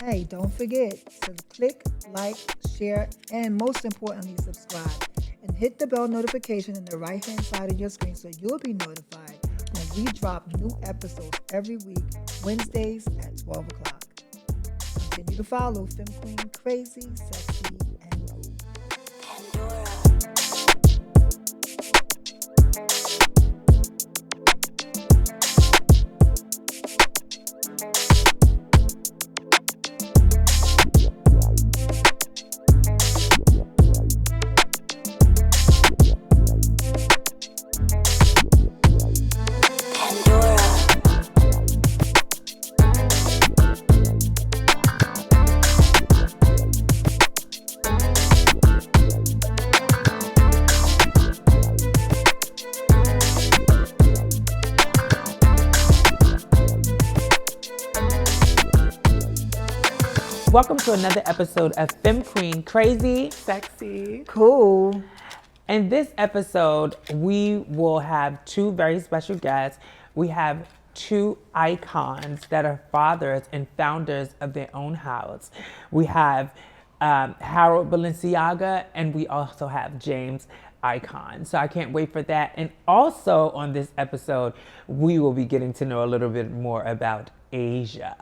Hey, don't forget to click, like, share, and most importantly, subscribe. And hit the bell notification in the right-hand side of your screen so you'll be notified when we drop new episodes every week, Wednesdays at 12 o'clock. Continue to follow Femme Queen Crazy, Sexy, and Cool. Welcome to another episode of Femme Queen Crazy, Sexy, Cool. In this episode, we will have two very special guests. We have two icons that are fathers and founders of their own house. We have Harold Balenciaga, and we also have James Icon. So I can't wait for that. And also on this episode, we will be getting to know a little bit more about Asia.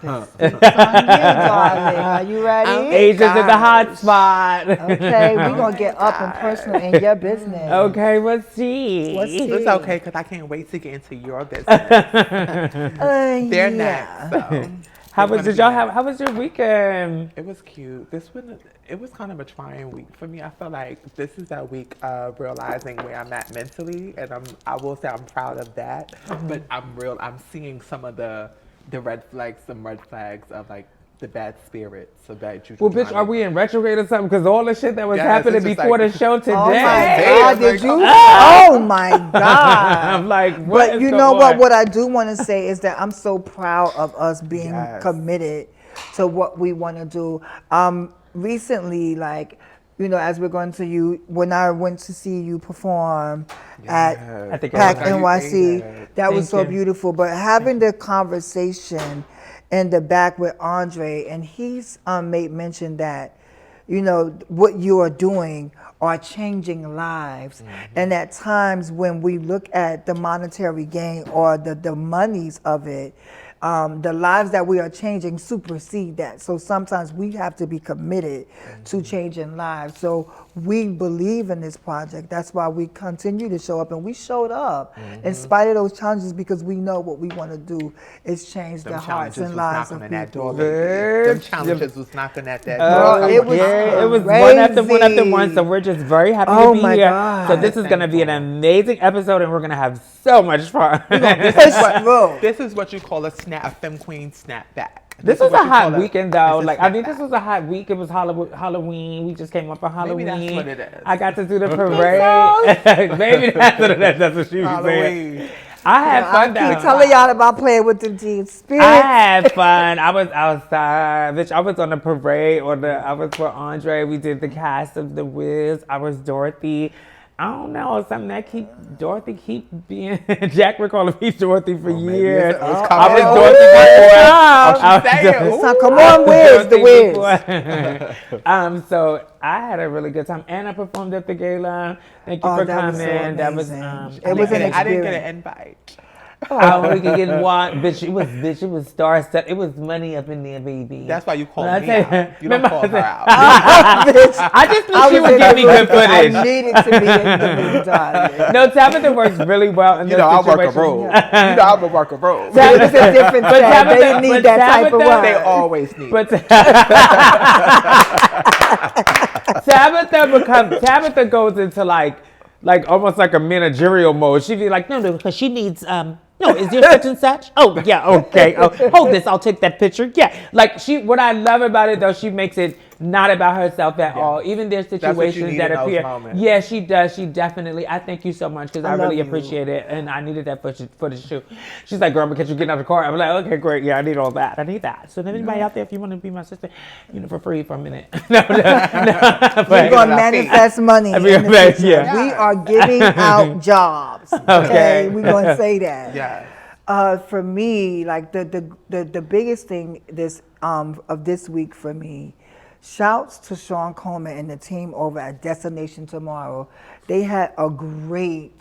Darling. Are you ready? Asia's in the hot spot. Okay, we're going to get up and personal in your business. Okay, let's see. It's okay, because I can't wait to get into your business. They're next, so. How was your weekend? It was cute. It was kind of a trying week for me. I feel like this is that week of realizing where I'm at mentally, and I will say I'm proud of that. Mm-hmm. But I'm seeing some of the red flags of like the bad spirits, so bad juju. Well, bitch, are we in retrograde or something? Because all the shit that was happening before the show today. Oh my God, did you? Oh my God. I'm like, what? But you know what? What I do want to say is that I'm so proud of us being committed to what we want to do. Recently, like, you know, as we're going to when I went to see you perform at PAC NYC, that was so beautiful. But having the conversation in the back with Andre, and he's made mention that, you know, what you are doing are changing lives. Mm-hmm. And at times when we look at the monetary gain or the monies of it, the lives that we are changing supersede that. So sometimes we have to be committed to changing lives. So we believe in this project. That's why we continue to show up. And we showed up in spite of those challenges, because we know what we want to do is change the hearts and lives of people. Them challenges was knocking at that door. It was one after one. So we're just very happy to be here. God. So this is going to be an amazing episode, and we're going to have so much fun. This is what you call a Femme Queen snapback. This was a hot weekend, though. Like, I mean, this was a hot week. It was Halloween. We just came up for Halloween. Maybe that's what it is. I got to do the parade. Maybe that's what she was saying. I had fun. I keep telling y'all about playing with the G spirit. I had fun. I was outside, bitch. I was on the parade, I was for Andre. We did the cast of The Wiz. I was Dorothy. I don't know, something that Dorothy keep being, Jack recalling me Dorothy for years. I was Dorothy before. Come on, Wiz, the Wiz. So I had a really good time, and I performed at the gala. Thank you for coming. That was it was an experience. I didn't get an invite. I only could get one, bitch. It was star set. It was money up in there, baby. That's why you called me out. You don't call her out. I just knew she would give me good footage. I needed to be in the mood, darling. No, Tabytha works really well in this situation. I work a role. I'm gonna work a role. It was a different time. They didn't need that type of work. They always need. Tabytha goes into like almost like a managerial mode. She'd be like, no, because she needs no, is there such and such? Oh, yeah, okay. Oh, hold this, I'll take that picture. Yeah. Like what I love about it though, she makes it not about herself at all. Even there's situations that appear. Yeah, she does. She definitely. I thank you so much because I really appreciate it, and I needed that for the shoot. She's like, "Girl, because you getting out of the car." I'm like, "Okay, great. Yeah, I need all that. I need that." So if anybody out there, if you want to be my sister, for free for a minute. No. We're gonna manifest money. We are giving out jobs. Okay, we're gonna say that. Yeah. For me, like the biggest thing this of this week for me, shouts to Sean Coleman and the team over at Destination Tomorrow. They had a great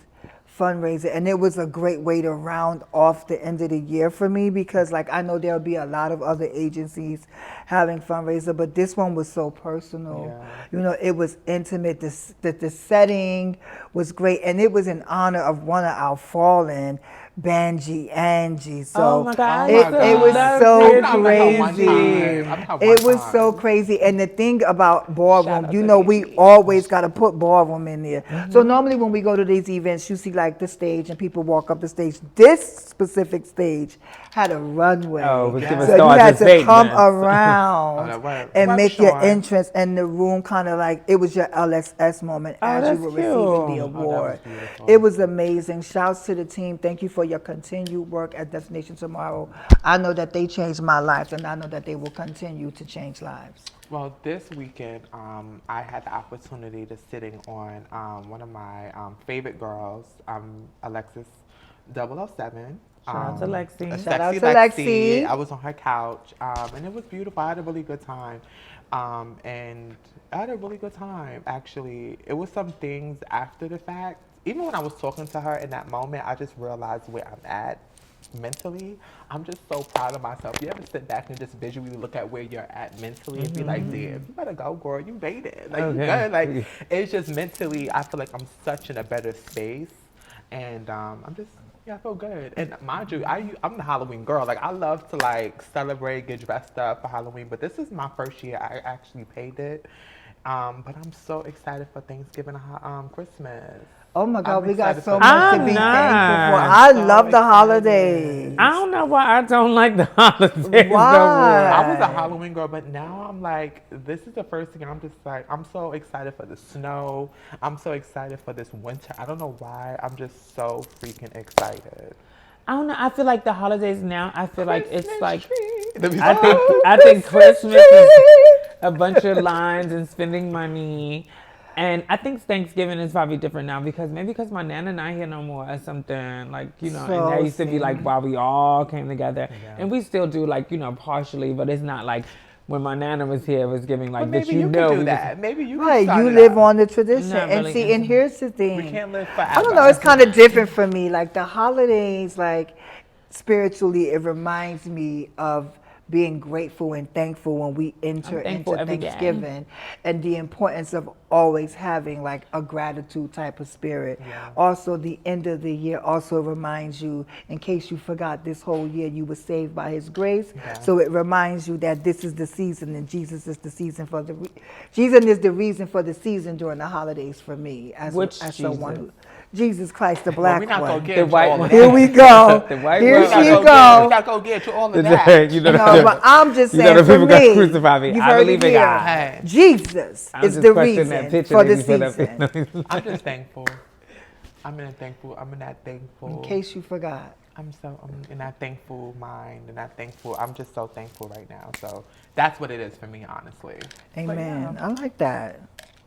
fundraiser, and it was a great way to round off the end of the year for me, because like I know there'll be a lot of other agencies having fundraiser, but this one was so personal. Yeah. You know, it was intimate. The setting was great, and it was in honor of one of our fallen, Angie. So Oh my God, it was so I'm like, one crazy. time. I'm like, It one was time. so crazy. And the thing about Shout ballroom, out you to know, we BG. always got to put ballroom in there. So normally when we go to these events, you see like the stage and people walk up the stage. This specific stage had a runway. Oh, it was giving so you stars had and to come statements. around that work. and Work, make your Sean. entrance, and the room kind of like, it was your LSS moment as that's you were cute. receiving the Oh, award. beautiful. It was amazing. Shouts to the team. Thank you for your continued work at Destination Tomorrow. I know that they changed my life, and I know that they will continue to change lives. Well, this weekend, I had the opportunity to sitting on one of my favorite girls, Alexis 007. Shout out to Lexi. Shout out Sexy to Lexi. I was on her couch, and it was beautiful. I had a really good time. And I had a really good time, actually. It was some things after the fact. Even when I was talking to her in that moment, I just realized where I'm at mentally. I'm just so proud of myself. You ever sit back and just visually look at where you're at mentally and be like, damn, you better go, girl. You made it. Like, you good. Like, it's just mentally, I feel like I'm such in a better space. And I'm just, yeah, I feel good. And mind you, I'm the Halloween girl. Like, I love to, like, celebrate, get dressed up for Halloween. But this is my first year I actually paid it. But I'm so excited for Thanksgiving and Christmas. Oh my God, I'm we got excited so for much that. to be I'm thankful for. not. I So love the excited. holidays. I don't know why I don't like the holidays no more. Why? I was a Halloween girl, but now I'm like, this is the first thing I'm just like, I'm so excited for the snow. I'm so excited for this winter. I don't know why. I'm just so freaking excited. I don't know. I feel like the holidays now, I feel like it's like, I I think Christmas is a bunch of lines and spending money. And I think Thanksgiving is probably different now because my Nana not here no more or something. Like, you know, So and that used to be like sad. while we all came together. And we still do like, you know, partially, but it's not like when my Nana was here, it was giving like But that maybe you know can we do was- that. Maybe you can Right, start you it live up. on the tradition. Not And really see, and into- here's the thing. We can't live forever. I don't know, it's kind of different for me. Like the holidays, like spiritually, it reminds me of being grateful and thankful when we enter I'm thankful into every day. Thanksgiving, and the importance of always having like a gratitude type of spirit. Yeah. Also, the end of the year also reminds you, in case you forgot, this whole year you were saved by His grace. Yeah. So it reminds you that this is the season, and Jesus is the season for the. Jesus is the reason for the season during the holidays for me. As Which as someone Jesus? who, Jesus Christ, the Well, black we're not one. gonna get The into white all one. of Here that. we go. The white Here one. she We go. gotta go get to all of that. you know, No, but I'm just you saying know the for people got me, crucified me. you've I heard believe it in here. God. Hey, Jesus I was is just the questioning that reason picture for that the you put up season. there. I'm just thankful. I'm in that thankful. In case you forgot. I'm in that thankful mind and that thankful. I'm just so thankful right now. So that's what it is for me, honestly. But Amen. yeah. I like that.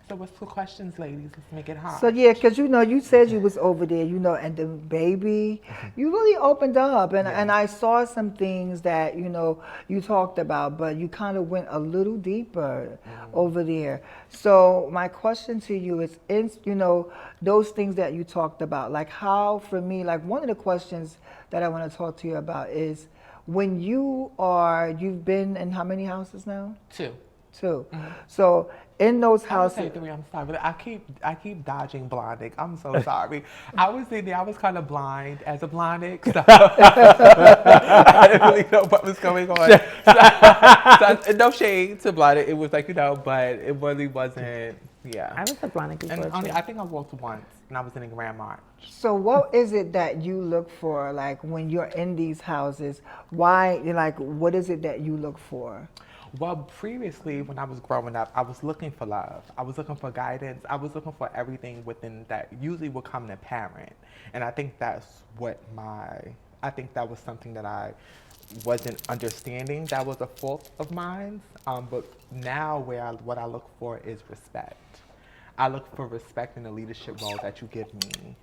So what's the questions, ladies? Let's make it hot. So yeah, because you know, you said you was over there, you know, and the baby, you really opened up, and I saw some things that you know you talked about, but you kind of went a little deeper over there. So my question to you is, you know, those things that you talked about, like how for me, like one of the questions that I want to talk to you about is when you've been in how many houses now? 2. 2. So in those I would houses. say 3. I'm sorry, but I keep dodging blinding. I'm so sorry. I was in there. I was kind of blind as a blinding. So I didn't really know what was going on. So, no shade to blinding. It was like, you know, but it really wasn't. Yeah. I was a blonde And before only, too. I think I walked once, and I was in a Grand March. So what is it that you look for, like when you're in these houses? Why, like, what is it that you look for? Well, previously, when I was growing up, I was looking for love. I was looking for guidance. I was looking for everything within that usually would come to parent. And I think that's I think that was something that I wasn't understanding. That was a fault of mine. But now what I look for is respect. I look for respect in the leadership role that you give me.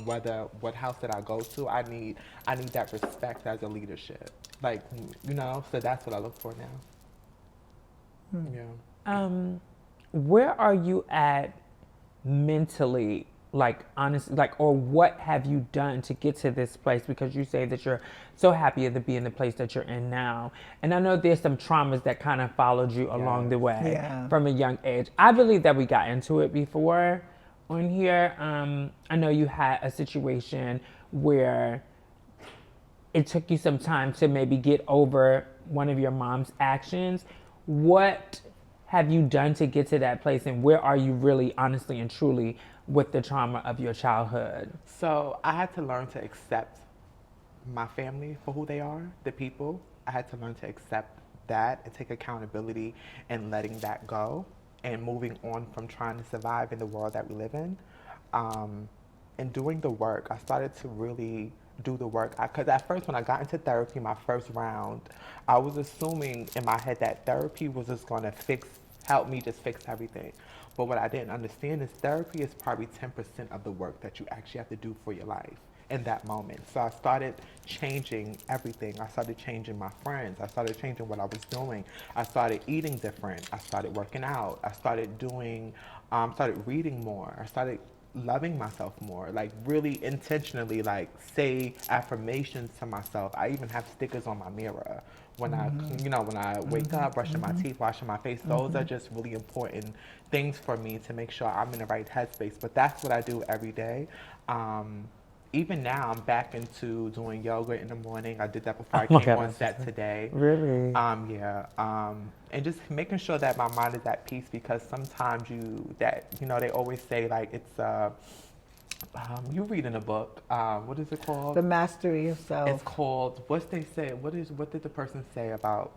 What house that I go to, I need that respect as a leadership. Like, so that's what I look for now. Yeah. Where are you at mentally, like honestly, like, or what have you done to get to this place? Because you say that you're so happy to be in the place that you're in now. And I know there's some traumas that kind of followed you along the way from a young age. I believe that we got into it before on here. I know you had a situation where it took you some time to maybe get over one of your mom's actions. What have you done to get to that place, and where are you really, honestly and truly, with the trauma of your childhood? So I had to learn to accept my family for who they are, the people. I had to learn to accept that and take accountability and letting that go and moving on from trying to survive in the world that we live in. And doing the work, I started to really do the work. Because at first when I got into therapy, my first round, I was assuming in my head that therapy was just going to help me just fix everything. But what I didn't understand is therapy is probably 10% of the work that you actually have to do for your life in that moment. So I started changing everything. I started changing my friends. I started changing what I was doing. I started eating different. I started working out. I started started reading more. I started loving myself more, like really intentionally, like say affirmations to myself. I even have stickers on my mirror when when I wake up, brushing my teeth, washing my face. Those are just really important things for me to make sure I'm in the right headspace. But that's what I do every day. Even now, I'm back into doing yoga in the morning. I did that before I came on set today. Really? And just making sure that my mind is at peace, because sometimes they always say like it's you read in a book. What is it called? The Mastery of Self. It's called, what they say, what did the person say about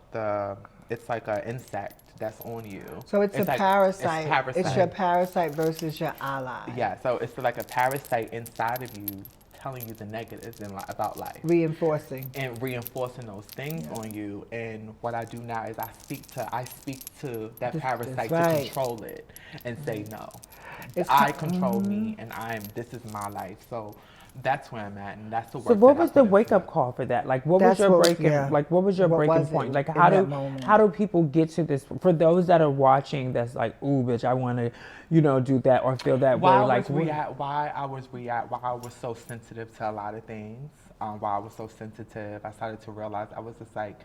it's like an insect that's on you. So it's a like, parasite. It's parasite. It's your parasite versus your ally. Yeah, so it's like a parasite inside of you telling you the negatives about life. Reinforcing. And reinforcing those things on you. And what I do now is I speak to that parasite to control it and say no. I control me, and this is my life. So that's where I'm at, and that's the work. So what was the wake up call for that? Like what was your breaking point? Like how do people get to this? For those that are watching, that's like, ooh, bitch, I want to, do that or feel that way. Like why I was so sensitive to a lot of things. Why I was so sensitive, I started to realize I was just like,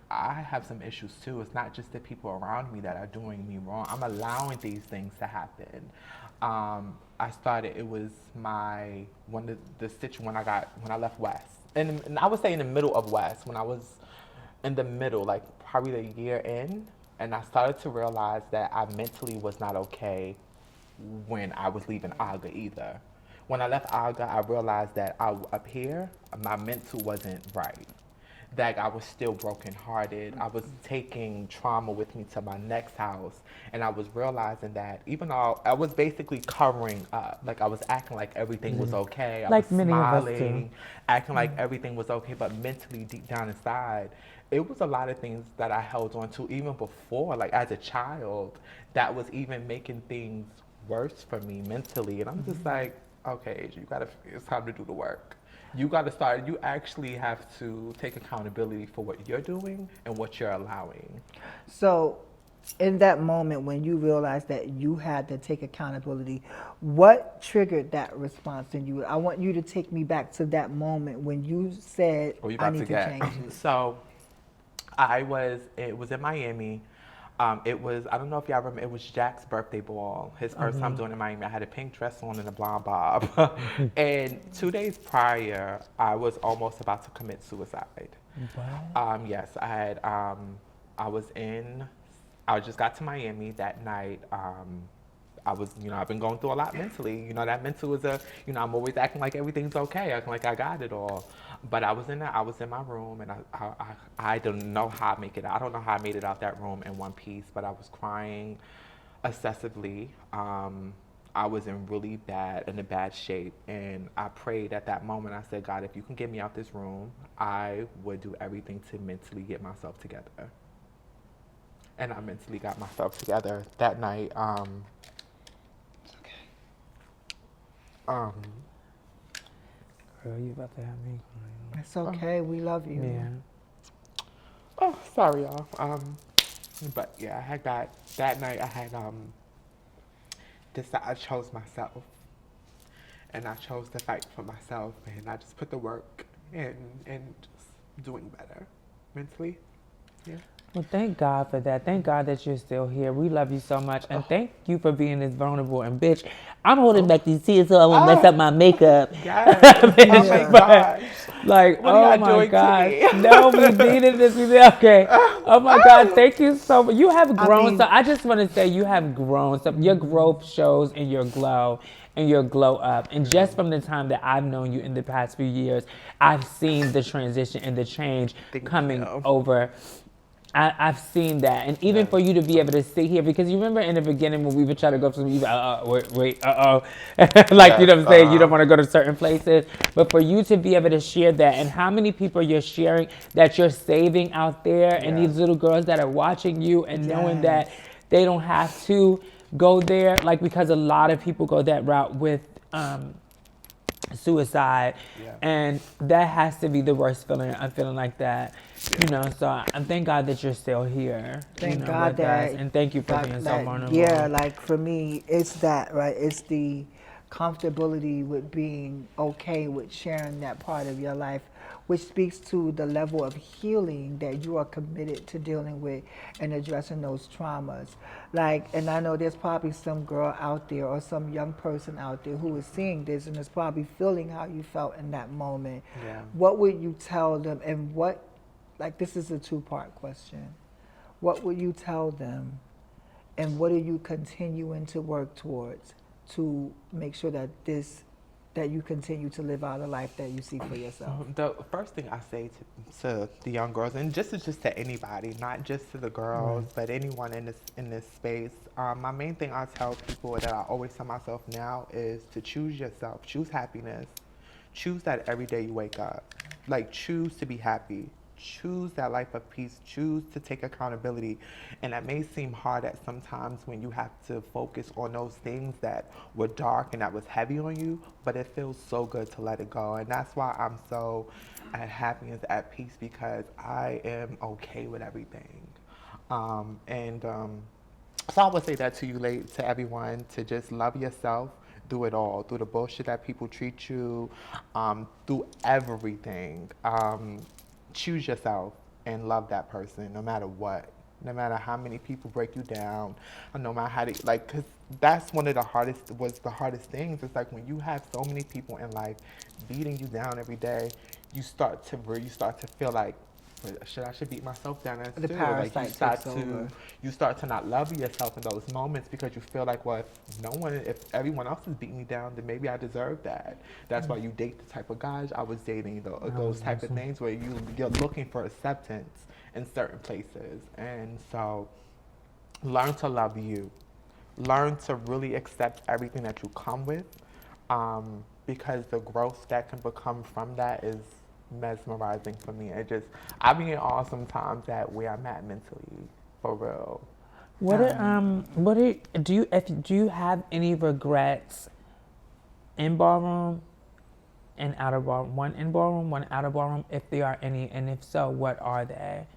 I have some issues too. It's not just the people around me that are doing me wrong. I'm allowing these things to happen. It was when I left West. And I would say in the middle of West, when I was in the middle, like probably the year in, and I started to realize that I mentally was not okay when I was leaving AGA either. When I left AGA, I realized that up here, my mental wasn't right. That I was still brokenhearted. I was taking trauma with me to my next house, and I was realizing that even though I was basically covering up, like I was acting like everything was okay. I was smiling, acting like everything was okay, but mentally deep down inside, it was a lot of things that I held on to even before, like as a child, that was even making things worse for me mentally. And I'm just like, okay, it's time to do the work. You actually have to take accountability for what you're doing and what you're allowing. So in that moment when you realized that you had to take accountability, what triggered that response in you? I want you to take me back to that moment when you said, I need to change it. So it was in Miami. I don't know if y'all remember, it was Jack's birthday ball. His first time doing it in Miami. I had a pink dress on and a blonde bob. And 2 days prior, I was almost about to commit suicide. Wow. Yes, I just got to Miami that night. I've been going through a lot mentally. That mental is I'm always acting like everything's okay, acting like I got it all. But I was in my room, and I don't know how I make it out. I don't know how I made it out that room in one piece, but I was crying excessively. I was in a bad shape, and I prayed at that moment. I said, God, if you can get me out this room, I would do everything to mentally get myself together. And I mentally got myself together that night. girl, you about to have me crying. It's okay. We love you. Yeah. Oh, sorry, y'all. But yeah, I had got that night. I had decided I chose myself, and I chose to fight for myself, and I just put the work in and just doing better mentally. Yeah. Well, thank God for that. Thank God that you're still here. We love you so much. And thank you for being this vulnerable. And bitch, I'm holding back these tears so I won't mess up my makeup. Yes. Oh my gosh. Like, What are oh y'all my doing to God. me? No, we needed this. Okay. Oh my God. Thank you so much. You have grown. So I just want to say you have grown. So your growth shows in your glow and your glow up. And just from the time that I've known you in the past few years, I've seen the transition and the change coming over. I've seen that, and even for you to be able to sit here, because you remember in the beginning when we would try to go to some, you wait, like, you know what I'm saying, you don't want to go to certain places, but for you to be able to share that, and how many people you're sharing that you're saving out there, and these little girls that are watching you and knowing that they don't have to go there, like, because a lot of people go that route with suicide, and that has to be the worst feeling. I'm feeling like that, you know. So I thank God that you're still here. Thank God that, and thank you for being so vulnerable. Yeah, like for me, it's that, right? It's the comfortability with being okay with sharing that part of your life, which speaks to the level of healing that you are committed to dealing with and addressing those traumas. Like, and I know there's probably some girl out there or some young person out there who is seeing this and is probably feeling how you felt in that moment. Yeah. What would you tell them, and what, like, this is a two-part question. What would you tell them, and what are you continuing to work towards to make sure that that you continue to live out a life that you see for yourself? The first thing I say to the young girls, and just to anybody, not just to the girls, but anyone in this space, my main thing I tell people that I always tell myself now is to choose yourself, choose happiness, choose that every day you wake up, like choose to be happy. Choose that life of peace. Choose to take accountability. And that may seem hard at sometimes when you have to focus on those things that were dark and that was heavy on you, but it feels so good to let it go. And that's why I'm so happy and at peace, because I am okay with everything. So I would say that to you, to everyone, to just love yourself through it all, through the bullshit that people treat you, through everything. Choose yourself and love that person no matter what, no matter how many people break you down, or no matter how they, like, because that's one of the hardest things. It's like when you have so many people in life beating you down every day, you start to feel like, I should beat myself down as The too. parasite Like over. you start to not love yourself in those moments, because you feel like, well, if everyone else is beating me down, then maybe I deserve that. That's why you date the type of guys I was dating, those type of things where you're looking for acceptance in certain places. And so learn to love you. Learn to really accept everything that you come with, because the growth that can become from that is mesmerizing for me. I be in awe sometimes at where I'm at mentally, for real. Do you have any regrets in ballroom and out of ballroom? One in ballroom, one out of ballroom, if there are any, and if so, what are they?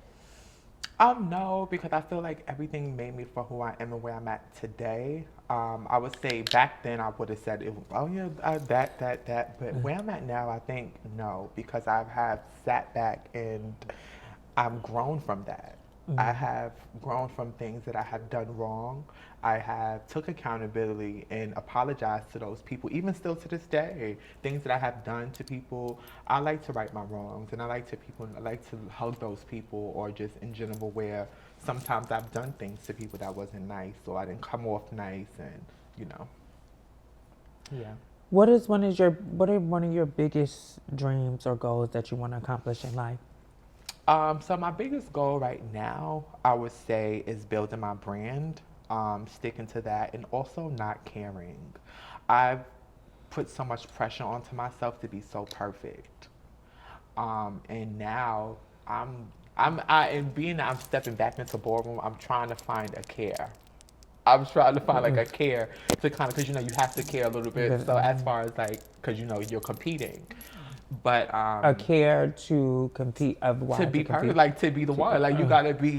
No, because I feel like everything made me for who I am and where I'm at today. I would say back then I would have said, that. But where I'm at now, I think no, because I have sat back and I've grown from that. I have grown from things that I have done wrong. I have took accountability and apologized to those people, even still to this day. Things that I have done to people, I like to right my wrongs, and I like to hug those people, or just in general where sometimes I've done things to people that wasn't nice, or I didn't come off nice, and yeah. What are one of your biggest dreams or goals that you want to accomplish in life? So my biggest goal right now, I would say, is building my brand, sticking to that, and also not caring. I've put so much pressure onto myself to be so perfect, and now I'm stepping back into ballroom, I'm trying to find a care. I'm trying to find like a care to kind of, because you have to care a little bit. So as far as like, because you're competing. But a care to compete of why to be perfect, like to be the one, like you gotta because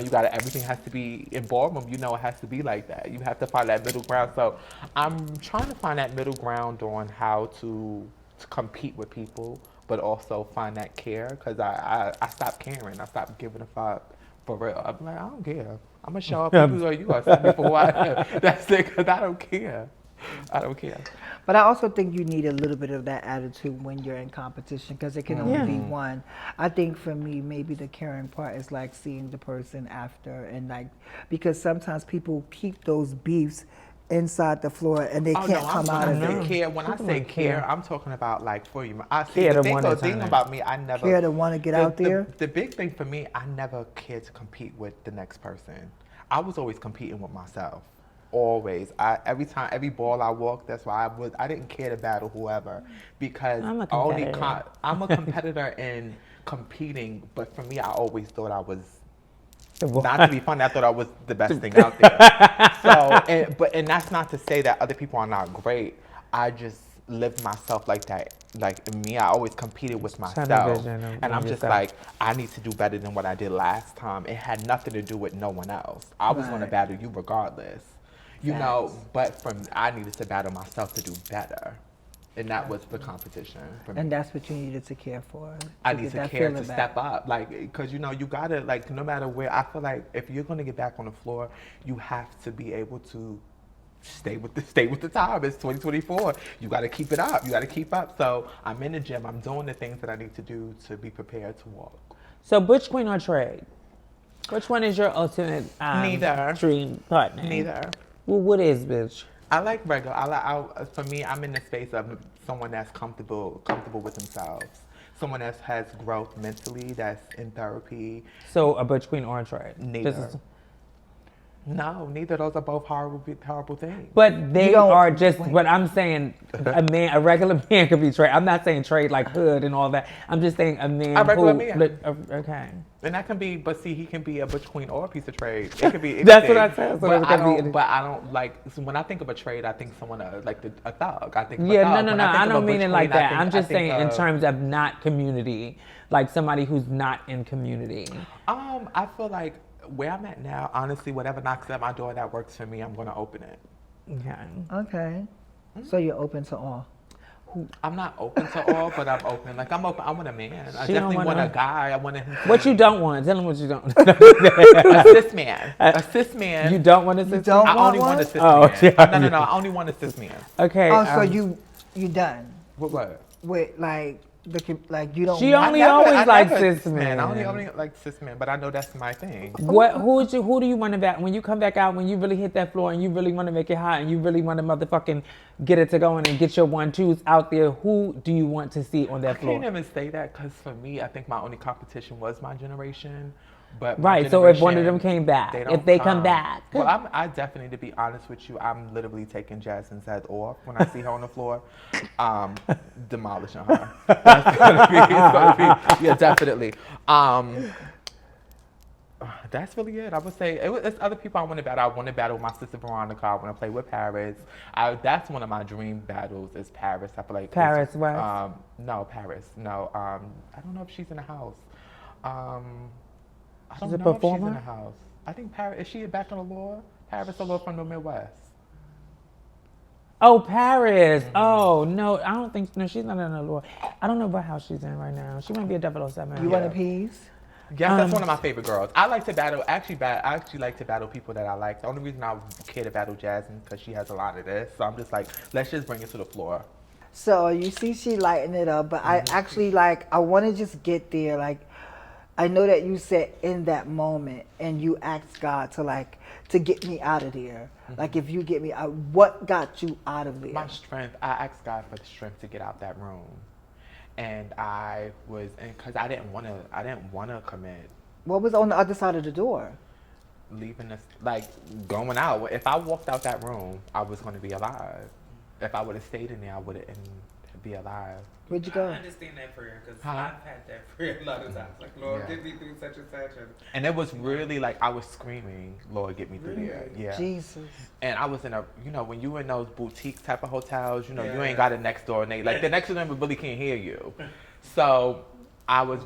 you gotta everything has to be in ballroom. You know, it has to be like that. You have to find that middle ground. So I'm trying to find that middle ground on how to compete with people, but also find that care because I stopped caring. I stopped giving a fuck for real. I'm like, I don't care. I'm gonna show up. People are you gonna see me for who I am. That's it. Because I don't care. I don't care. But I also think you need a little bit of that attitude when you're in competition because it can only be one. I think for me, maybe the caring part is like seeing the person after and like, because sometimes people keep those beefs inside the floor and they can't come out of it. Care. When I say care, I'm talking about like for you. I see Care the thing about me, I never care to want to get out there. The big thing for me, I never cared to compete with the next person. I was always competing with myself. Always. Every ball I walked, that's why I didn't care to battle whoever because I'm a competitor. I'm a competitor in competing, but for me, I always thought I was not to be funny. I thought I was the best thing out there. So, and that's not to say that other people are not great. I just lived myself like that. Like me, I always competed with myself, and I'm just like, I need to do better than what I did last time. It had nothing to do with no one else. I was going to battle you regardless. You know, but I needed to battle myself to do better. And that was the competition for me. And that's what you needed to care for. I need to care to step up. Like, because, you know, you got to, like, no matter where, I feel like if you're going to get back on the floor, you have to be able to stay with the time. It's 2024. You got to keep it up. You got to keep up. So I'm in the gym. I'm doing the things that I need to do to be prepared to walk. So butch, queen, or trade? Which one is your ultimate dream partner? Neither. Well, what is bitch? I like regular. For me, I'm in the space of someone that's comfortable with themselves. Someone that has growth mentally, that's in therapy. So a butch, queen, or a trade? Neither. No, neither of those are both horrible things. But they are just what I'm saying. A regular man could be trade. I'm not saying trade like hood and all that. I'm just saying a man. A regular man. Okay. And that can be, but see, he can be a butch queen or a piece of trade. It could be. That's what I said. So but I don't like. So when I think of a trade, I think someone like a thug. I think. Yeah, no. I don't mean it like that. I'm just saying in terms of not community, like somebody who's not in community. I feel like. Where I'm at now, honestly, whatever knocks at my door that works for me, I'm going to open it. Okay. So you're open to all? I'm not open to all, but I'm open. Like, I'm open. I want a man. I definitely want a guy. I want him to... What you don't want? Tell him what you don't. A cis man. A cis man. You don't want a cis man? I only want a cis man. Yeah. No. I only want a cis man. Okay. Oh, so you done? What? With, like you don't. She only always likes cis men. I only like cis men, but I know that's my thing. Who do you want to back when you come back out, when you really hit that floor and you really want to make it hot and you really want to motherfucking get it to going and get your 1-2s out there? Who do you want to see on that floor? I can't even say that because for me, I think my only competition was my generation. But right, so if one of them came back, if they come back. Well, I definitely, to be honest with you, I'm literally taking Jasmine's head off when I see her on the floor, demolishing her. That's gonna be, yeah, definitely. That's really it. I would say it's other people I want to battle. I want to battle with my sister Veronica. I want to play with Paris. That's one of my dream battles is Paris. I feel like Paris, West? No, Paris. No, I don't know if she's in the house. I don't know if she's in the house. I think Paris, is she back on the law? Paris, the law from the Midwest. Oh, Paris. Mm-hmm. Oh, no, I don't think, no, she's not in the law. I don't know what house she's in right now. She might be a 007. You want a piece? Yes, that's one of my favorite girls. I like to battle, I actually like to battle people that I like. The only reason I care to battle Jasmine because she has a lot of this. So I'm just like, let's just bring it to the floor. So you see she lighting it up, but I actually I want to just get there, I know that you said in that moment and you asked God to get me out of there. Mm-hmm. Like if you get me out, what got you out of there? My strength. I asked God for the strength to get out that room. And because I didn't want to commit. What was on the other side of the door? Leaving this, going out. If I walked out that room, I was going to be alive. If I would have stayed in there, I would have be alive. Where'd you go? I understand that prayer because I've had that prayer a lot of times. Like, Lord, get me through such and such. And it was really like I was screaming, Lord, get me through there. Yeah. Jesus. And I was in a, you know, when you in those boutique type of hotels, you know, you ain't got a next door neighbor. Like the next door neighbor really can't hear you. So I was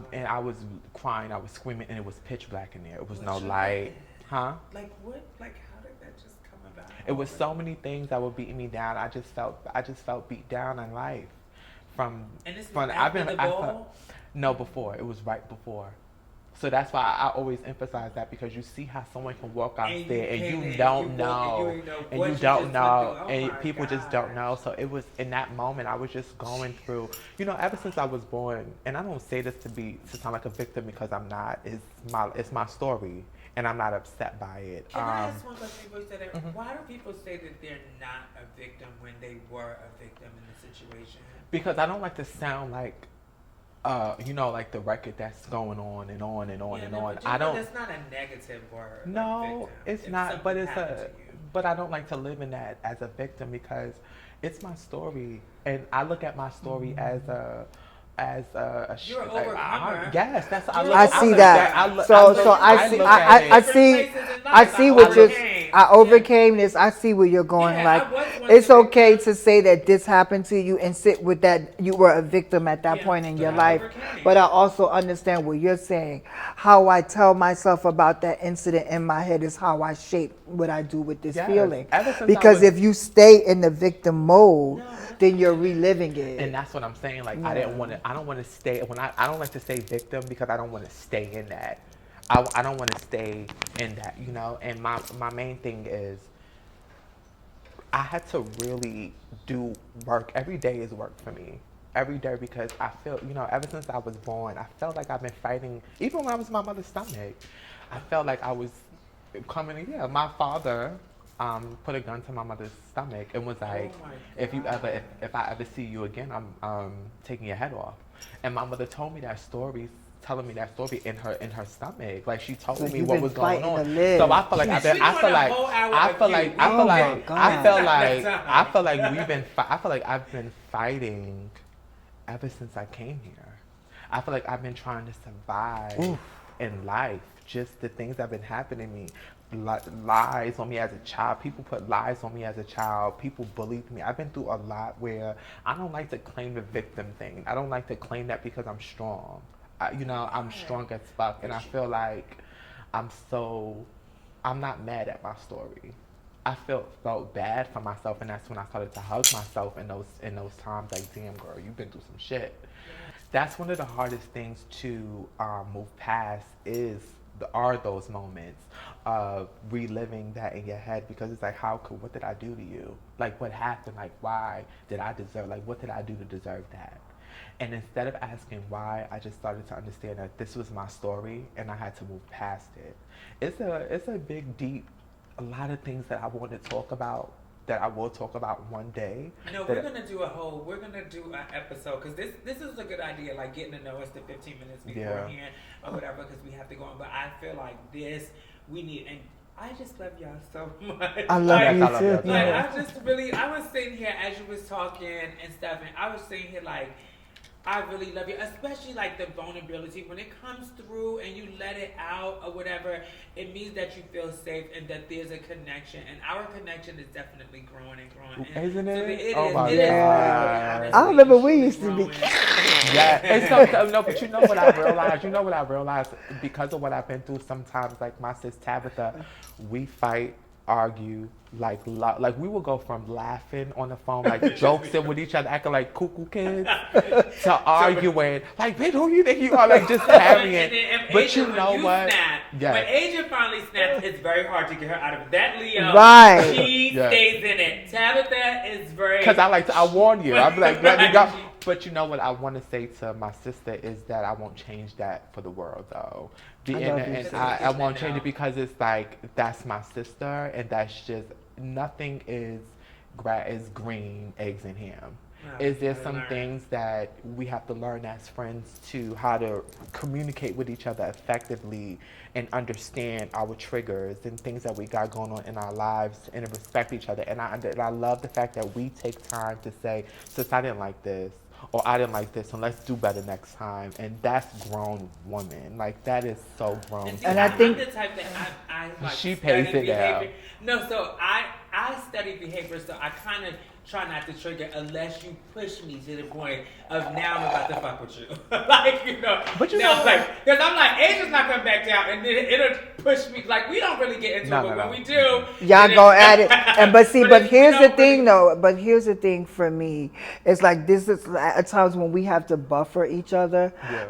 crying, I was screaming, and it was pitch black in there. It was no light. Like what? Like how did that just come about? It was so many things that were beating me down. I just felt beat down in life. And this was after the ball? No, before. It was right before. So that's why I always emphasize that, because you see how someone can walk out there and you don't know. And you don't know. And people just don't know. So it was in that moment, I was just going through, you know, ever since I was born, and I don't say this to sound like a victim because I'm not. It's my story. And I'm not upset by it. Can I ask one question before you say that? Why do people say that they're not a victim when they were a victim in the situation? Because I don't like to sound like, you know, like the record that's going on and on and on and on. I don't. That's not a negative word. No, it's not. But But I don't like to live in that as a victim because it's my story, and I look at my story as a. You're an overcomer. Yes, that's. I see that. I see what you're. I overcame this. I see where you're going. It's okay to say that this happened to you and sit with that. You were a victim at that point in your life, but I also understand what you're saying. How I tell myself about that incident in my head is how I shape what I do with this feeling. Because if you stay in the victim mode, then you're reliving it. And that's what I'm saying. Like I don't want to stay I don't like to say victim because I don't want to stay in that. I don't want to stay in that, you know. And my main thing is I had to really do work. Every day is work for me. Every day, because I feel, you know, ever since I was born, I felt like I've been fighting. Even when I was in my mother's stomach, I felt like I was coming. Yeah, my father put a gun to my mother's stomach and was like, if I ever see you again, I'm taking your head off. And my mother told me that story, telling me that story in her stomach. Like she told me what was going on. So I feel like I've been fighting ever since I came here. I feel like I've been trying to survive in life. Just the things that have been happening to me. Lies on me as a child. People put lies on me as a child. People bullied me. I've been through a lot where I don't like to claim the victim thing. I don't like to claim that because I'm strong. I'm strong as fuck, and I feel like I'm not mad at my story. I felt bad for myself, and that's when I started to hug myself in those times. Like, damn, girl, you've been through some shit. That's one of the hardest things to move past are those moments of reliving that in your head, because it's like, what did I do to you? Like, what happened? Like, why did I deserve? Like, what did I do to deserve that? And instead of asking why, I just started to understand that this was my story and I had to move past it. It's a big, deep, a lot of things that I want to talk about, that I will talk about one day. No, we're gonna do an episode, because this is a good idea, like getting to know us the 15 minutes beforehand or whatever, because we have to go on. But I feel like we need, and I just love y'all so much. I love you too. I was sitting here as you was talking and stuff, and I was sitting here like, I really love you, especially like the vulnerability. When it comes through and you let it out or whatever, it means that you feel safe and that there's a connection. And our connection is definitely growing and growing. And isn't it? So my God. I remember we used to be. Yeah. No, but you know what I realized? Because of what I've been through sometimes, like my sis Tabytha, we fight, argue, like we will go from laughing on the phone, like joking with each other, acting like cuckoo kids, to arguing, like, bitch, who you think you are? Like, just carrying. But Agent, you know what? When Agent finally snaps, it's very hard to get her out of that Leo. Right. She stays in it. Tabitha is very... Because I warn you. I'll be like, let me go. But you know what I want to say to my sister is that I won't change that for the world, though. I won't change it, because it's like, that's my sister, and that's just, nothing is green, eggs and ham. Is there some things that we have to learn as friends to how to communicate with each other effectively and understand our triggers and things that we got going on in our lives and respect each other. And I love the fact that we take time to say, sis, I didn't like this. or I didn't like this, and let's do better next time. And that's grown woman. Like, that is so grown. And I think I'm the type that I like she pays study it down. behavior. No, so I study behavior, so I kind of try not to trigger unless you push me to the point of now I'm about to fuck with you. Like, you know. But you now, know, like, because I'm like, Asia's not coming back down, and then it'll push me. Like, we don't really get into it, but when we do, y'all go at it. And but see, but here's the thing really, though. But here's the thing for me. It's like this is at times when we have to buffer each other. Yeah.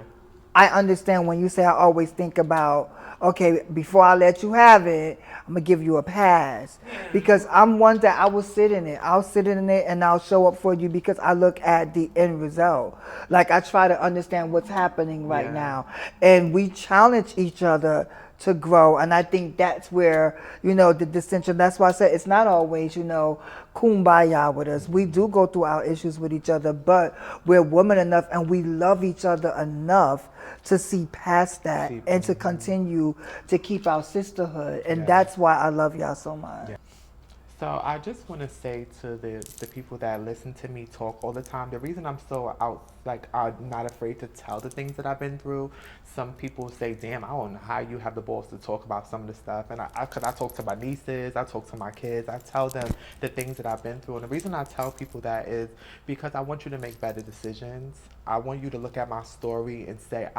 I understand when you say I always think about, okay, before I let you have it, I'm gonna give you a pass. Because I'm one that I will sit in it. I'll sit in it and I'll show up for you because I look at the end result. Like I try to understand what's happening right now. And we challenge each other to grow. And I think that's where, you know, the dissension, that's why I said it's not always, you know, kumbaya with us. We do go through our issues with each other, but we're women enough and we love each other enough to see past that and to continue to keep our sisterhood. And that's why I love y'all so much. Yeah. So I just want to say to the people that listen to me talk all the time, the reason I'm so out, like I'm not afraid to tell the things that I've been through. Some people say, damn, I don't know how you have the balls to talk about some of the stuff. And cause I talk to my nieces, I talk to my kids, I tell them the things that I've been through. And the reason I tell people that is because I want you to make better decisions. I want you to look at my story and say,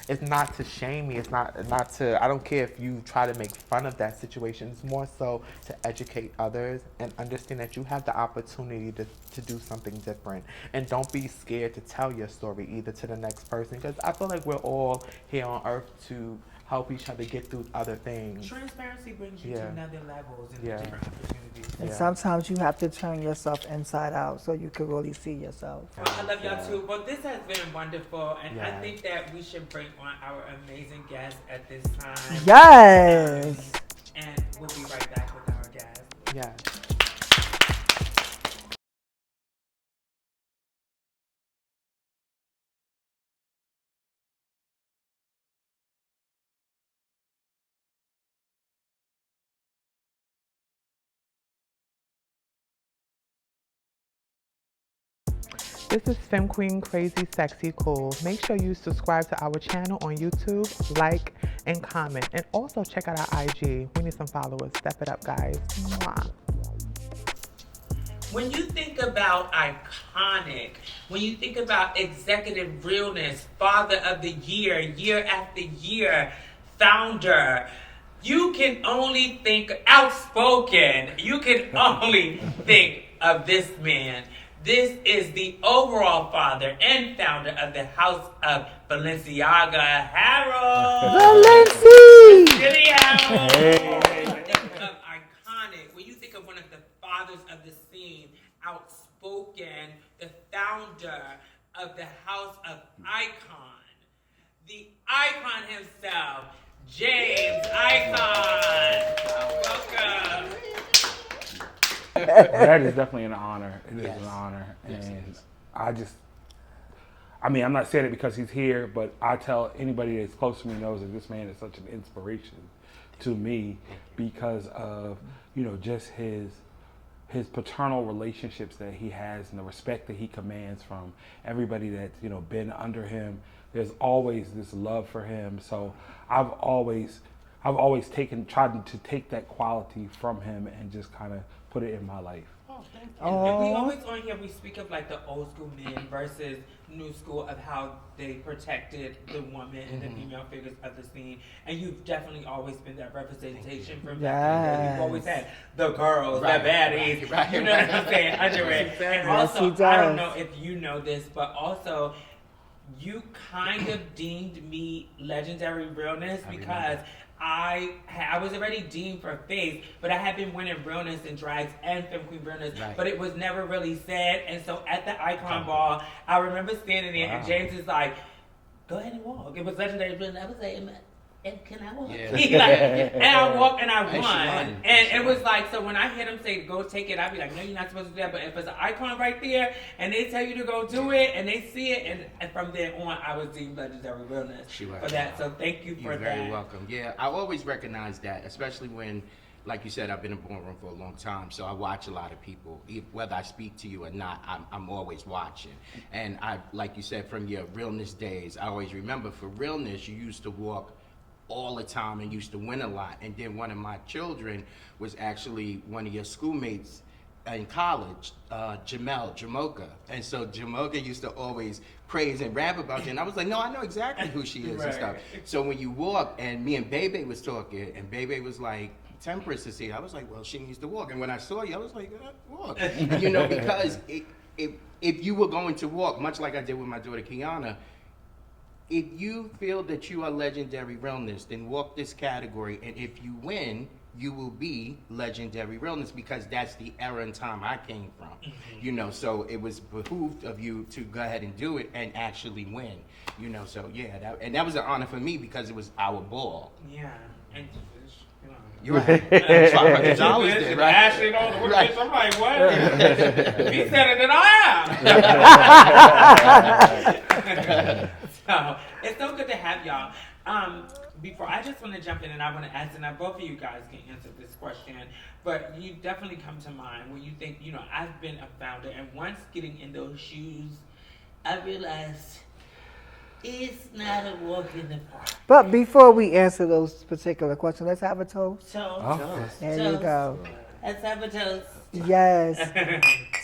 it's not to shame me. It's not to, I don't care if you try to make fun of that situation. It's more so to educate others and understand that you have the opportunity to do something different. And don't be scared to tell your story either to the next person. Because I feel like we're all here on earth to help each other get through other things. Transparency brings you to another levels and different opportunities. And sometimes you have to turn yourself inside out so you can really see yourself. Well, I love y'all too. Well, this has been wonderful, and I think that we should bring on our amazing guest at this time. Yes. And we'll be right back with our guest. Yes. This is Femme Queen Crazy Sexy Cool. Make sure you subscribe to our channel on YouTube, like, and comment. And also check out our IG. We need some followers. Step it up, guys. Mwah. When you think about iconic, when you think about executive realness, father of the year after year, founder, you can only think outspoken. You can only think of this man. This is the overall father and founder of the House of Balenciaga, Harold. Valentin! Billy Harold. When you think of iconic, when you think of one of the fathers of the scene, outspoken, the founder of the House of Icon, the icon himself, James Icon. Welcome. That is definitely an honor. It is an honor. And I'm not saying it because he's here, but I tell anybody that's close to me knows that this man is such an inspiration to me because of, you know, just his paternal relationships that he has and the respect that he commands from everybody that's, you know, been under him. There's always this love for him. So I've always tried to take that quality from him and just kind of put it in my life. And we always on here, we speak of like the old school men versus new school of how they protected the woman and the female figures of the scene. And you've definitely always been that representation from that. You've always had the girls, the baddies, you know what I'm saying, under it. And also, I don't know if you know this, but also you kind of deemed me legendary realness because I was already deemed for face, but I had been winning realness and drags and Femme Queen realness, but it was never really said. And so at the Icon Ball, I remember standing there and James is like, go ahead and walk. It was legendary realness. I was like, can I walk? Yeah. And I walked and I won. And it was like, so when I hear them say, go take it, I'd be like, no, you're not supposed to do that. But if it's an icon right there and they tell you to go do it and they see it, and from then on, I was deemed legendary realness for that. So thank you for that. You're very welcome. Yeah, I always recognize that, especially when like you said, I've been in boardroom for a long time, so I watch a lot of people. Whether I speak to you or not, I'm always watching. And like you said, from your realness days, I always remember for realness, you used to walk all the time and used to win a lot. And then one of my children was actually one of your schoolmates in college, Jamoka. And so Jamoka used to always praise and rap about you. And I was like, no, I know exactly who she is and stuff. So when you walk, and me and Bebe was talking, and Bebe was like, Tempress is here. I was like, well, she needs to walk. And when I saw you, I was like, walk. You know, because if you were going to walk, much like I did with my daughter Kiana, if you feel that you are legendary realness, then walk this category. And if you win, you will be legendary realness, because that's the era and time I came from. You know, so it was behooved of you to go ahead and do it and actually win. You know, so yeah, that was an honor for me because it was our ball. Yeah. And You're right. $500 there, right? Ashley knows the work. Right. I'm like, what? He said it, and I am. So it's so good to have y'all. Before I just want to jump in, and I want to ask, and both of you guys can answer this question, but you definitely come to mind when you think, you know, I've been a founder, and once getting in those shoes, I realized it's not a walk in the park. But before we answer those particular questions, let's have a toast. Toast. There you go. Let's have a toast. Yes.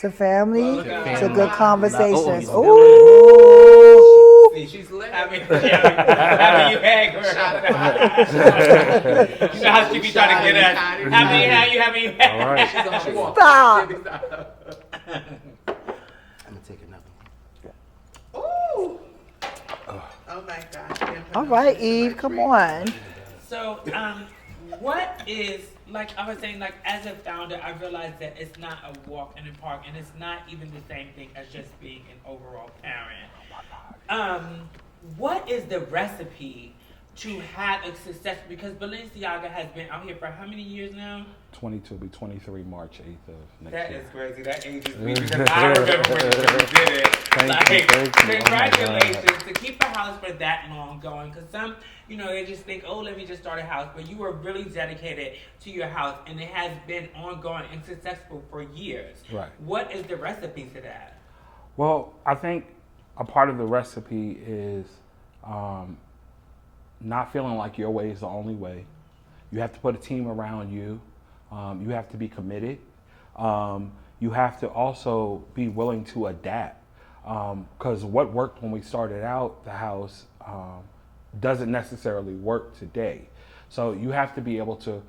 To family, to good conversations. Oh, Ooh. See, she's lit. I mean, you hang her. You know how she be trying to get at. How many you hang? All right. She's on the wall. Stop. I'm gonna take another one. Ooh. Oh my gosh. All right, Eve, come on. So, what is, like I was saying, like as a founder, I realized that it's not a walk in the park, and it's not even the same thing as just being an overall parent. What is the recipe to have a success? Because Balenciaga has been out here for how many years now? 22 will be 23 March 8th of next That year. is crazy. That ages me because I remember when you did it. Thank you. Congratulations to keep a house for that long going. Because some, you know, they just think, oh, let me just start a house. But you were really dedicated to your house, and it has been ongoing and successful for years. Right. What is the recipe to that? Well, I think a part of the recipe is not feeling like your way is the only way. You have to put a team around you. You have to be committed. You have to also be willing to adapt. Because what worked when we started out the house doesn't necessarily work today. So you have to be able to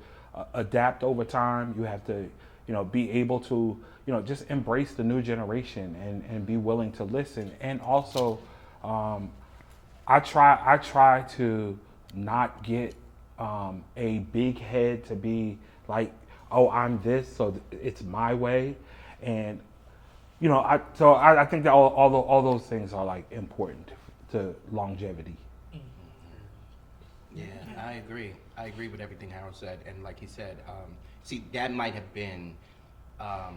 adapt over time. You have to, you know, be able to, you know, just embrace the new generation and be willing to listen. And also, I try to not get a big head to be like, oh, I'm this, so it's my way. And, you know, I think that all those things are like important to longevity. Yeah, I agree. I agree with everything Harold said. And like he said, see, that might have been a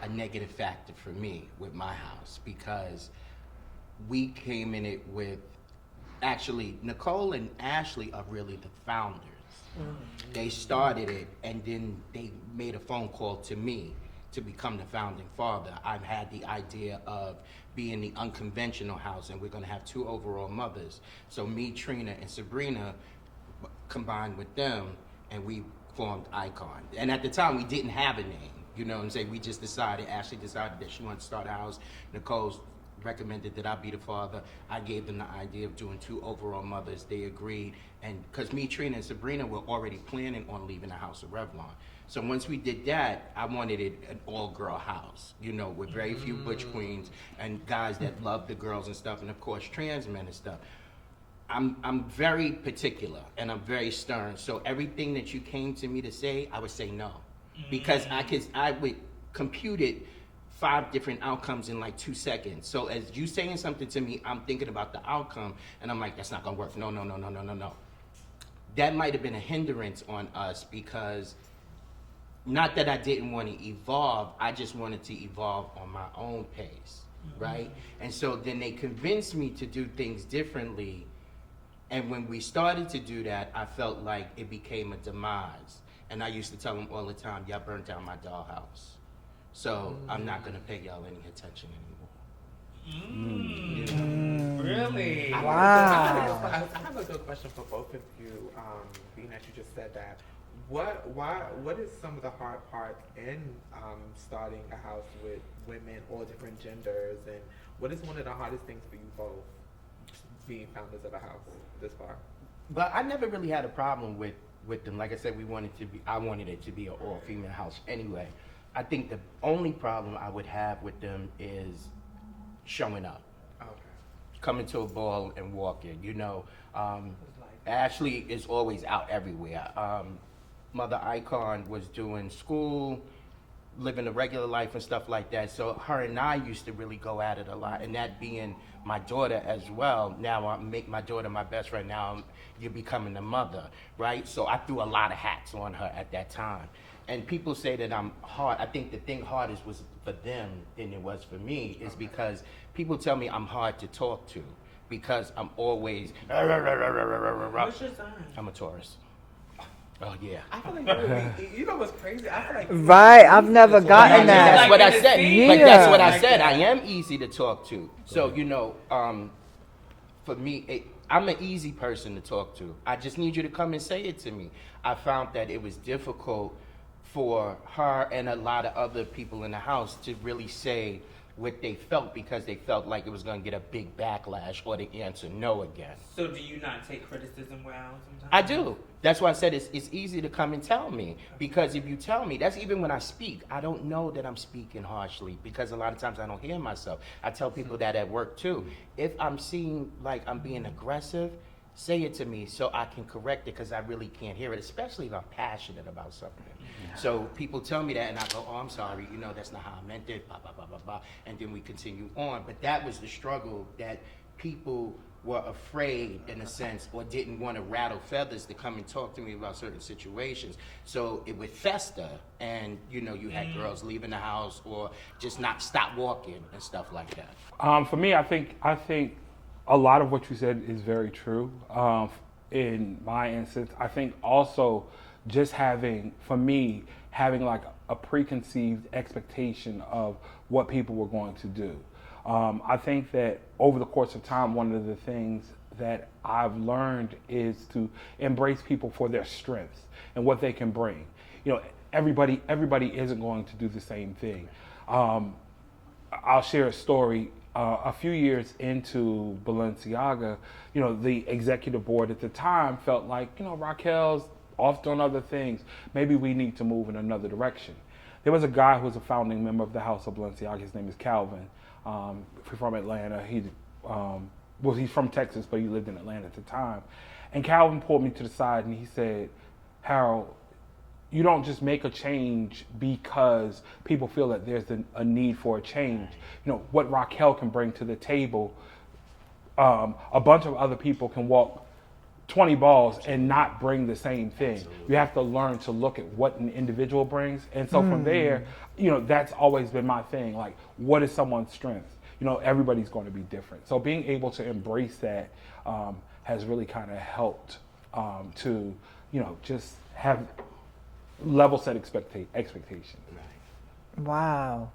negative factor for me with my house, because we came in it with, actually, Nicole and Ashley are really the founders. Mm-hmm. They started it, and then they made a phone call to me to become the founding father. I've had the idea of being the unconventional house, and we're going to have 2 overall mothers. So me, Trina, and Sabrina combined with them, and we formed Icon. And at the time, we didn't have a name. You know what I'm saying? We just decided, Ashley decided that she wanted to start a house. Nicole's recommended that I be the father. I gave them the idea of doing 2 overall mothers. They agreed. And because me, Trina, and Sabrina were already planning on leaving the house of Revlon. So once we did that, I wanted it an all-girl house, you know, with very few butch queens and guys that love the girls and stuff, and of course, trans men and stuff. I'm very particular, and I'm very stern. So everything that you came to me to say, I would say no. Because I would compute it 5 different outcomes in like 2 seconds. So as you saying something to me, I'm thinking about the outcome, and I'm like, that's not gonna work. No. That might have been a hindrance on us, because not that I didn't want to evolve, I just wanted to evolve on my own pace, right? And so then they convinced me to do things differently, And when we started to do that, I felt like it became a demise. And I used to tell them all the time, y'all burned down my dollhouse. So I'm not going to pay y'all any attention anymore. Really? Wow. I have a good question for both of you, being that you just said that. What is some of the hard parts in starting a house with women, all different genders, and what is one of the hardest things for you both being founders of a house this far? But I never really had a problem with them. Like I said, I wanted it to be an all-female house anyway. I think the only problem I would have with them is showing up. Okay. Coming to a ball and walking, Ashley is always out everywhere. Mother Icon was doing school, living a regular life and stuff like that. So her and I used to really go at it a lot. And that being my daughter as well, now I make my daughter my best friend. Now you're becoming a mother, right? So I threw a lot of hats on her at that time. And people say that I'm hard. I think the thing hardest was for them than it was for me is because people tell me I'm hard to talk to because I'm always. What's your sign? I'm a Taurus. Oh yeah. I feel like you know what's crazy? I feel like Right, I've never gotten That's that. what I said. Yeah. Like that's what I said. I am easy to talk to. So for me, I'm an easy person to talk to. I just need you to come and say it to me. I found that it was difficult for her and a lot of other people in the house to really say what they felt because they felt like it was going to get a big backlash or the answer no again. So do you not take criticism well sometimes? I do. That's why I said it's easy to come and tell me because if you tell me, that's even when I speak, I don't know that I'm speaking harshly because a lot of times I don't hear myself. I tell people that at work too. If I'm seeing like I'm being aggressive, say it to me so I can correct it because I really can't hear it, especially if I'm passionate about something. So people tell me that and I go, oh, I'm sorry, that's not how I meant it, blah, blah, blah, blah, blah. And then we continue on. But that was the struggle that people were afraid in a sense or didn't want to rattle feathers to come and talk to me about certain situations. So it would fester and, you had girls leaving the house or just not stop walking and stuff like that. For me, I think a lot of what you said is very true. In my instance, I think also just having like a preconceived expectation of what people were going to do. I think that over the course of time, one of the things that I've learned is to embrace people for their strengths and what they can bring. Everybody isn't going to do the same thing. I'll share a story. A few years into Balenciaga, the executive board at the time felt like, Raquel's off doing other things. Maybe we need to move in another direction. There was a guy who was a founding member of the House of Balenciaga. His name is Calvin. From Atlanta. He's from Texas, but he lived in Atlanta at the time. And Calvin pulled me to the side and he said, Harold, you don't just make a change because people feel that there's a need for a change. What Raquel can bring to the table, a bunch of other people can walk 20 balls and not bring the same thing. Absolutely. You have to learn to look at what an individual brings. And so from there, that's always been my thing. Like, what is someone's strength? Everybody's going to be different. So being able to embrace that has really kind of helped to, just have level set expectations. Wow.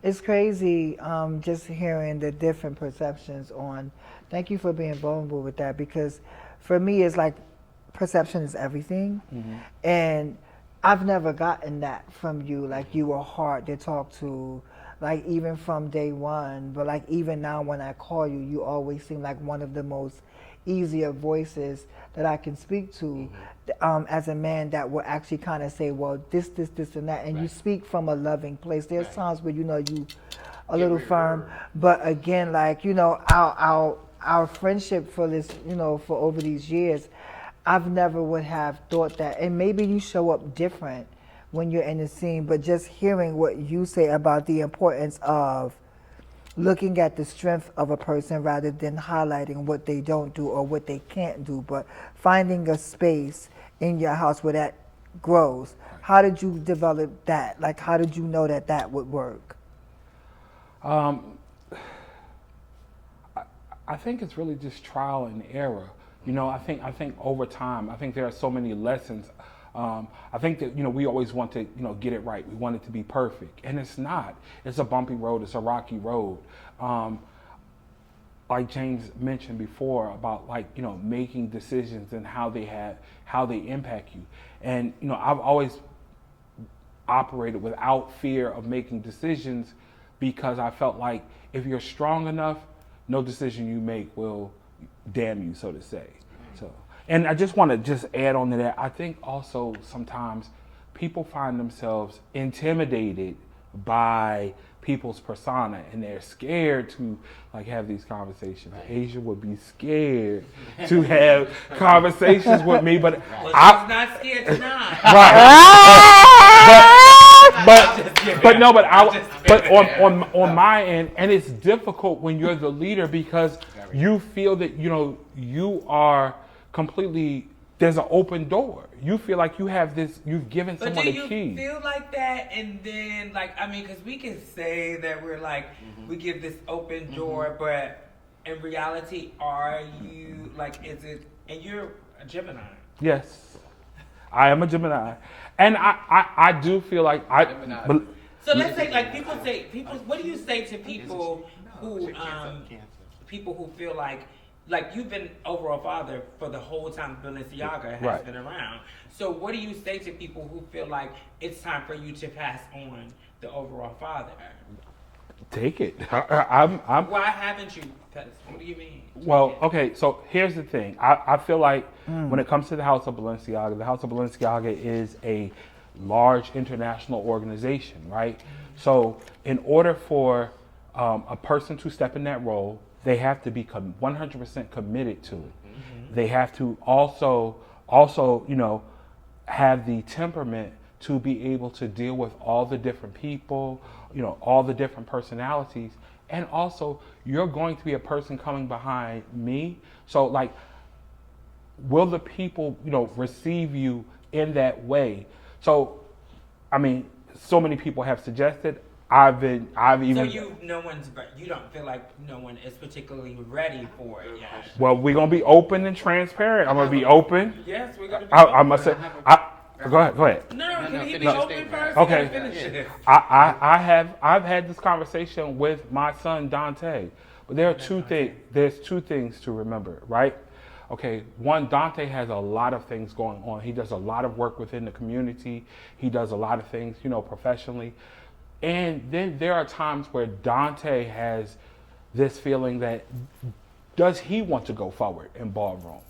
It's crazy just hearing the different perceptions on. Thank you for being vulnerable with that because for me it's like perception is everything. Mm-hmm. And I've never gotten that from you. Like you were hard to talk to, like even from day one. But like even now when I call you, you always seem like one of the most easier voices that I can speak to as a man that will actually kind of say, well, this, and that. And you speak from a loving place. There's times where, you a little firm. But again, like, our friendship for this, for over these years, I've never would have thought that. And maybe you show up different when you're in the scene, but just hearing what you say about the importance of looking at the strength of a person rather than highlighting what they don't do or what they can't do, but finding a space in your house where that grows. How did you develop that? Like, how did you know that would work? I I think it's really just trial and error. You know, I think over time, I think there are so many lessons. I think that, you know, we always want to, you know, get it right. We want it to be perfect, and it's not. It's a bumpy road. It's a rocky road. Like James mentioned before about, like, you know, making decisions and how they impact you. And, you know, I've always operated without fear of making decisions because I felt like if you're strong enough, no decision you make will damn you, so to say. So, and I just want to just add on to that. I think also sometimes people find themselves intimidated by people's persona, and they're scared to, like, have these conversations. Right. Asia would be scared to have conversations with me, but well, she's not scared to not. Right. But on my end, and it's difficult when you're the leader because you feel that, you know, you are completely, there's an open door. You feel like you have this, you've given someone a key. But do you feel like that? And then, like, I mean, because we can say that we're like, we give this open door, but in reality, are you, like, is it, and you're a Gemini. Yes, I am a Gemini. And I do feel like so let's say, like, people, what do you say to people who, people who feel like you've been overall father for the whole time Balenciaga has been around. So what do you say to people who feel like it's time for you to pass on the overall father? Take it. Why haven't you? What do you mean? Well, okay, so here's the thing. I feel like when it comes to the House of Balenciaga is a large international organization, right? So in order for a person to step in that role, they have to be 100% committed to it. They have to also, you know, have the temperament to be able to deal with all the different people, you know, all the different personalities. And also, you're going to be a person coming behind me. So, like, will the people, you know, receive you in that way? So, I mean, so many people have suggested. I've even. So you don't feel like no one is particularly ready for it yet. Well, we're gonna be open and transparent. I'm gonna be open. Yes, we're gonna be open. I must say. Go ahead. No, can he be open first? Okay. I've had this conversation with my son Dante, but there are two things. There's two things to remember, right? Okay, one, Dante has a lot of things going on. He does a lot of work within the community. He does a lot of things, you know, professionally. And then there are times where Dante has this feeling that, does he want to go forward in ballroom?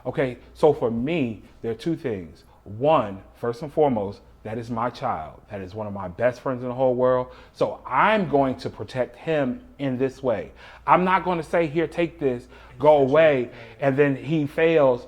Okay, so for me, there are two things. One, first and foremost, that is my child. That is one of my best friends in the whole world. So I'm going to protect him in this way. I'm not going to say, here, take this, go away, and then he fails.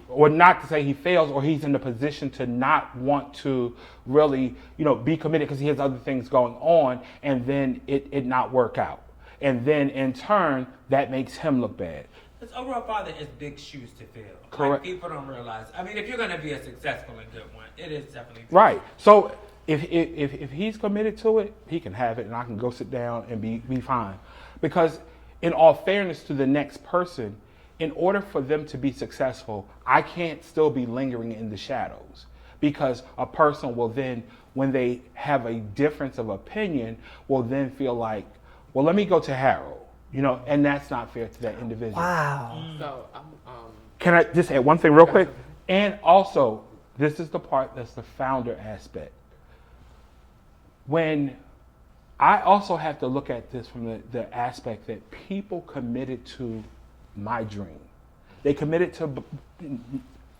Or not to say he fails, or he's in the position to not want to really, you know, be committed because he has other things going on, and then it not work out. And then in turn, that makes him look bad. Because overall father is big shoes to fill. Correct. Like, people don't realize. I mean, if you're going to be a successful and good one, it is definitely big. Right. So if he's committed to it, he can have it, and I can go sit down and be fine. Because in all fairness to the next person, in order for them to be successful, I can't still be lingering in the shadows, because a person will then, when they have a difference of opinion, will then feel like, well, let me go to Harold, you know, and that's not fair to that individual. Wow. So, Can I just add one thing real quick? And also, this is the part that's the founder aspect. When I also have to look at this from the aspect that people committed to my dream. They committed to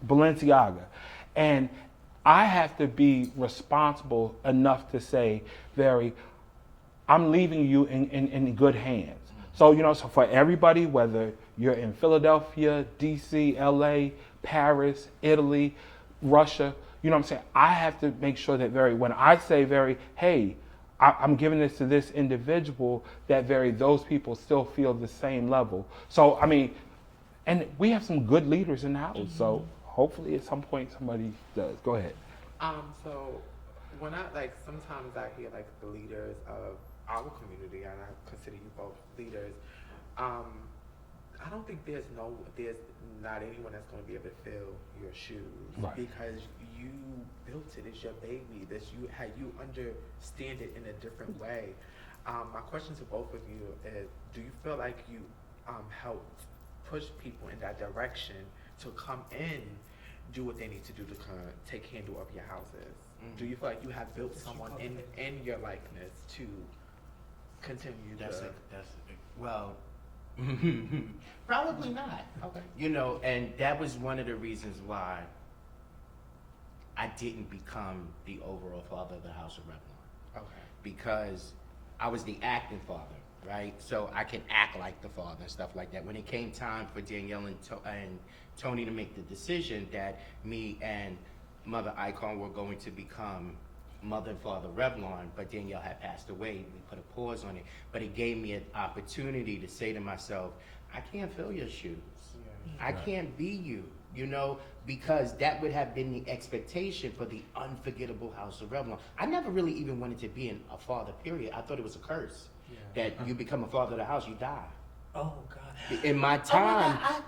Balenciaga. And I have to be responsible enough to say, I'm leaving you in good hands. So, you know, so for everybody, whether you're in Philadelphia, DC, LA, Paris, Italy, Russia, you know what I'm saying? I have to make sure that when I say hey, I'm giving this to this individual, that those people still feel the same level. So, I mean, and we have some good leaders in the house. So hopefully at some point somebody does. Go ahead. So when sometimes I hear the leaders of our community, and I consider you both leaders, I don't think there's not anyone that's going to be able to fill your shoes, Right. because you built it. It's your baby. You understand it in a different way. My question to both of you is: do you feel like you helped push people in that direction to come in, do what they need to do to kind of take handle of your houses? Do you feel like you have built someone in your likeness to continue? Well, probably not. Okay. You know, and that was one of the reasons why I didn't become the overall father of the House of Revlon. Okay. Because I was the acting father, right? So I can act like the father and stuff like that. When it came time for Danielle and Tony to make the decision that me and Mother Icon were going to become Mother and Father Revlon, but Danielle had passed away, we put a pause on it. But it gave me an opportunity to say to myself, I can't fill your shoes. I can't be you, you know, because that would have been the expectation for the unforgettable House of Revlon. I never really even wanted to be a father, period. I thought it was a curse that you become a father of the house, you die. Oh God. In my time. Oh my God,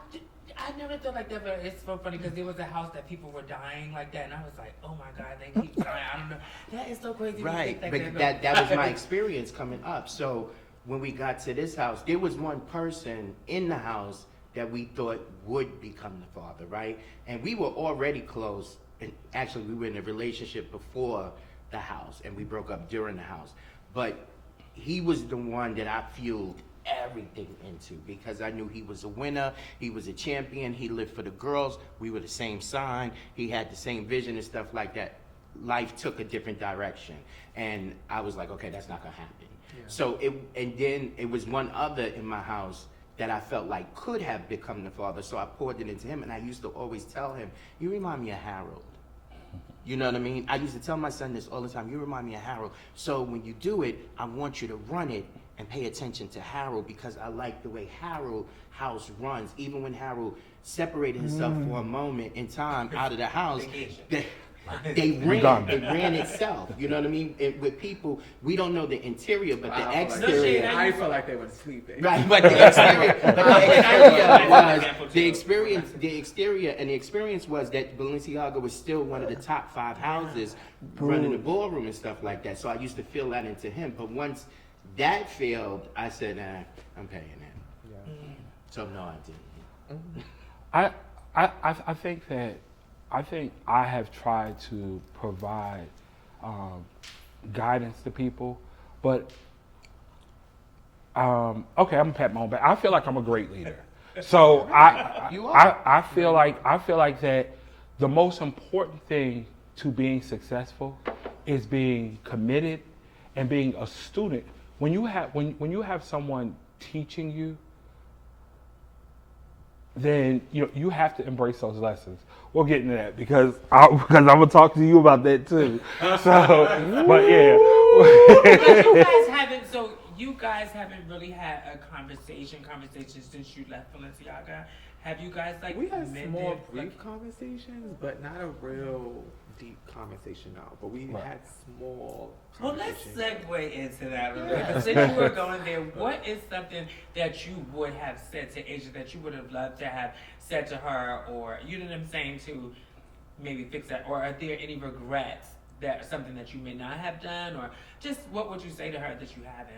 I never thought like that, but it's so funny because there was a house that people were dying like that, and I was like, oh my God, they keep dying. I don't know. That is so crazy. Right, but that was my experience coming up. So when we got to this house, there was one person in the house that we thought would become the father, right? And we were already close. And actually, we were in a relationship before the house, and we broke up during the house. But he was the one that I fueled everything into, because I knew he was a winner, he was a champion, he lived for the girls, we were the same sign, he had the same vision and stuff like that. Life took a different direction, and I was like, okay, that's not gonna happen. So then it was one other in my house that I felt like could have become the father, so I poured it into him, and I used to always tell him, you remind me of Harold. You know what I mean? I used to tell my son this all the time, you remind me of Harold. So when you do it, I want you to run it and pay attention to Harold, because I like the way Harold house runs. Even when Harold separated himself for a moment in time out of the house, they ran itself. You know what I mean? With people, we don't know the interior, but the exterior. I felt like they were sleeping. Right, but the experience was that Balenciaga was still one of the top 5 houses running the ballroom and stuff like that. So I used to feel that into him. But once that failed, I said, I'm paying it. Yeah. So no, I didn't. I think I have tried to provide guidance to people, but okay, I'm gonna pat my own back. I feel like I'm a great leader. So I feel like that the most important thing to being successful is being committed and being a student. When you have someone teaching you, then you have to embrace those lessons. We'll get into that because I'm gonna talk to you about that too. So, but yeah. You guys haven't really had a conversation since you left Balenciaga. Have you guys we had small brief conversations, but not a real deep conversation now. But we had small conversations. Well, let's segue into that real quick. But since you were going there, what is something that you would have said to Asia that you would have loved to have said to her, or you know what I'm saying, to maybe fix that? Or are there any regrets that something that you may not have done, or just what would you say to her that you haven't?